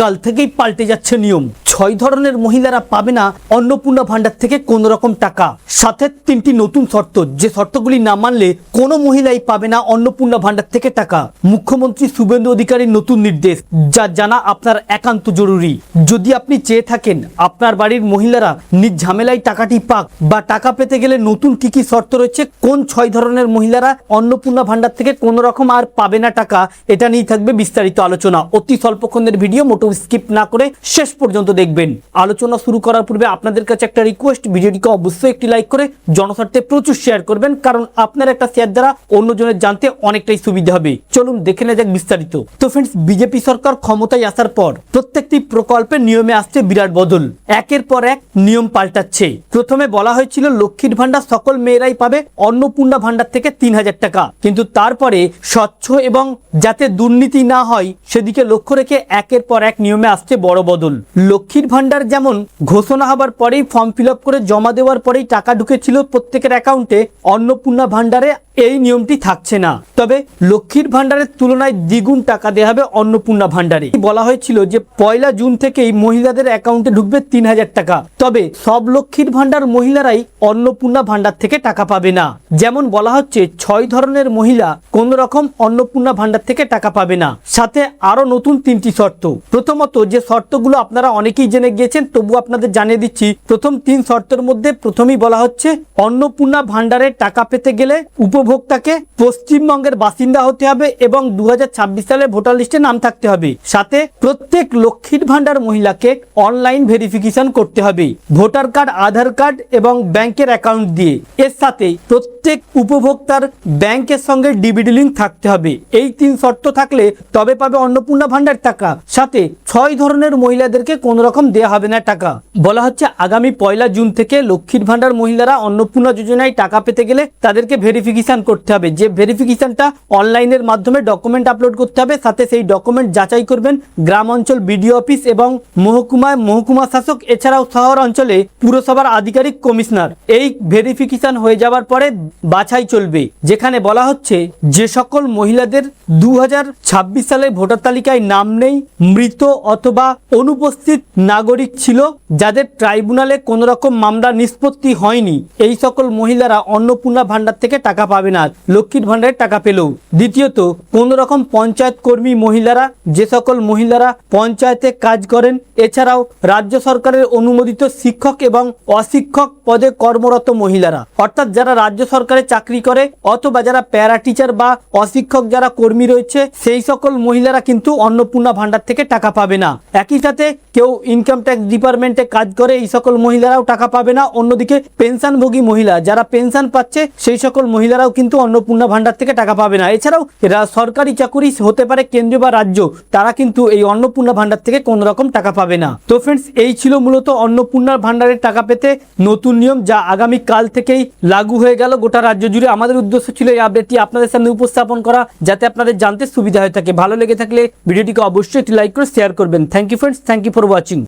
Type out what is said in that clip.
কাল থেকেই পাল্টে যাচ্ছে নিয়ম। 6 ধরনের মহিলারা পাবে না অন্নপূর্ণা ভান্ডার থেকে কোনো রকম টাকা। সাথে 3টি নতুন শর্ত, যে শর্তগুলি না মানলে কোনো মহিলাই পাবে না অন্নপূর্ণা ভান্ডার থেকে টাকা। মুখ্যমন্ত্রী শুভেন্দু অধিকারীর নতুন নির্দেশ, যা জানা আপনার একান্ত জরুরি। যদি আপনি চেয়ে থাকেন আপনার বাড়ির মহিলারা নিজ ঝামেলায় টাকাটি পাক, বা টাকা পেতে গেলে নতুন কি কি শর্ত রয়েছে, কোন 6 ধরনের মহিলারা অন্নপূর্ণা ভান্ডার থেকে কোনো রকম আর পাবে না টাকা, এটা নিয়ে থাকবে বিস্তারিত আলোচনা। অতি স্বল্পক্ষণের ভিডিও, মোটেও স্কিপ না করে শেষ পর্যন্ত দেখবেন। আলোচনা শুরু করার পূর্বে আপনাদের কাছে একটা রিকোয়েস্ট, ভিডিওটিকে অবশ্যই একটি লাইক করে জনস্বার্থে প্রচুর শেয়ার করবেন, কারণ আপনার একটা শেয়ার দ্বারা অন্যজনের জানতে অনেকটাই সুবিধা হবে। চলুন দেখে নেওয়া যাক বিস্তারিত। তো ফ্রেন্ডস, বিজেপি সরকার ক্ষমতায় আসার পর প্রত্যেকটি প্রকল্পের নিয়মে আসছে বিরাট বদল। একের পর এক নিয়ম পাল্টাচ্ছে। প্রথমে বলা হয়েছিল লক্ষ্মীর ভান্ডার সকল মেয়েরাই পাবে অন্নপূর্ণা ভান্ডার থেকে 3000 টাকা, কিন্তু তারপরে স্বচ্ছ এবং যাতে দুর্নীতি না হয় সেদিকে লক্ষ্য রেখে একের পর এক নিয়মে আসছে বড় বদল। লক্ষ্মীর ভান্ডার যেমন ঘোষণা হবার পরেই ফর্ম ফিল আপ করে জমা দেওয়ার পরেই টাকা ঢুকেছিল প্রত্যেকের অ্যাকাউন্টে, অন্নপূর্ণা ভান্ডারে এই নিয়মটি থাকছে না। তবে লক্ষ্মীর ভান্ডারের তুলনায় দ্বিগুণ টাকা দেওয়া হবে অন্নপূর্ণা ভান্ডারে। বলা হয়েছিল যে 1 জুন থেকেই মহিলাদের অ্যাকাউন্টে ঢুকবে 3000 টাকা। তবে সব লক্ষ্মীর ভান্ডার মহিলারাই অন্নপূর্ণা ভান্ডার থেকে টাকা পাবে না। যেমন বলা হচ্ছে 6 ধরনের মহিলা কোন রকম অন্নপূর্ণা ভান্ডার থেকে টাকা পাবে না। সাথে আরো নতুন 3টি শর্ত। প্রথমত, যে শর্তগুলো আপনারা অনেকেই জেনে গিয়েছেন, তবু আপনাদের জানিয়ে দিচ্ছি। প্রথম 3 শর্তের মধ্যে প্রথমেই বলা হচ্ছে অন্নপূর্ণা ভান্ডারে টাকা পেতে গেলে উপভোক্তাকে পশ্চিমবঙ্গের বাসিন্দা হতে হবে এবং 2026 সালে ভোটার লিস্টে নাম থাকতে হবে। সাথে প্রত্যেক লক্ষ্মীর ভান্ডার মহিলাকে অনলাইন ভেরিফিকেশন করতে হবে, ভোটার কার্ড, আধার কার্ড এবং ব্যাংকের অ্যাকাউন্ট দিয়ে। এর সাথে প্রত্যেক উপভোক্তার ব্যাংকের সঙ্গে ডিবিটি লিঙ্ক থাকতে হবে। এই 3 শর্ত থাকলে তবে পাবে অন্নপূর্ণা ভান্ডার টাকা। সাথে 6 ধরনের মহিলাদেরকে কোনো রকম দেওয়া হবে না টাকা। বলা হচ্ছে আগামী 1 জুন থেকে লক্ষ্মীর ভান্ডার মহিলারা অন্নপূর্ণা যোজনায় টাকা পেতে গেলে তাদেরকে ভেরিফিকেশন করতে হবে। যে ভেরিফিকেশনটা অনলাইনের মাধ্যমে ডকুমেন্ট আপলোড করতে হবে। সাথে সেই ডকুমেন্ট যাচাই করবেন গ্রাম অঞ্চল বিডিও অফিস এবং মহকুমা শাসক, এছাড়াও শহর অঞ্চলে পুরসভার আধিকারিক, কমিশনার। এই ভেরিফিকেশন হয়ে যাওয়ার পরে বাছাই চলবে, যেখানে বলা হচ্ছে যে সকল মহিলাদের 2026 সালে ভোটার তালিকায় নাম নেই, মৃত অথবা অনুপস্থিত নাগরিক ছিল, যাদের ট্রাইব্যুনালে কোনো রকম মামলা নিষ্পত্তি হয়নি, এই সকল মহিলারা অন্নপূর্ণা ভান্ডার থেকে টাকা পাবে না, লক্ষ্মীর ভান্ডারের টাকা পেলেও। দ্বিতীয়ত, কোন রকম পঞ্চায়েত কর্মী মহিলারা, যে সকল মহিলারা পঞ্চায়েতে কাজ করেন, এছাড়াও রাজ্য সরকারের অনুমোদিত শিক্ষক এবং অশিক্ষক পদে কর্মরত মহিলারা, অর্থাৎ যারা রাজ্য সরকারে চাকরি করে অথবা যারা প্যারা টিচার বা অশিক্ষক যারা কর্মী রয়েছে, সেই সকল মহিলারা কিন্তু অন্নপূর্ণা ভান্ডার থেকে টাকা পাবে না। একই সাথে কেউ ইনকাম ট্যাক্স ডিপার্টমেন্টে কাজ করে, এই সকল মহিলারাও টাকা পাবে না। অন্যদিকে পেনশনভোগী মহিলা যারা পেনশন পাচ্ছে, সেই সকল মহিলারাও কিন্তু অন্নপূর্ণা ভান্ডার থেকে টাকা পাবে না। এছাড়াও সরকারি চাকুরি হতে পারে কেন্দ্রীয় বা রাজ্য, তারা কিন্তু এই অন্নপূর্ণা ভান্ডার থেকে কোনো রকম টাকা পাবে না। তো ফ্রেন্ডস, এই ছিল মূলত অন্নপূর্ণা ভান্ডারের টাকা পেতে নতুন নিয়ম, যা আগামী কাল থেকেই লাগু হয়ে গেল গোটা রাজ্য জুড়ে। আমাদের উদ্দেশ্য ছিল এই আপডেটটি আপনাদের সামনে উপস্থাপন করা, যাতে আপনাদের জানতে সুবিধা হয়ে থাকে। ভালো লেগে থাকলে ভিডিওটিকে অবশ্যই একটি লাইক করে শেয়ার করবেন। Thank you friends, thank you for watching.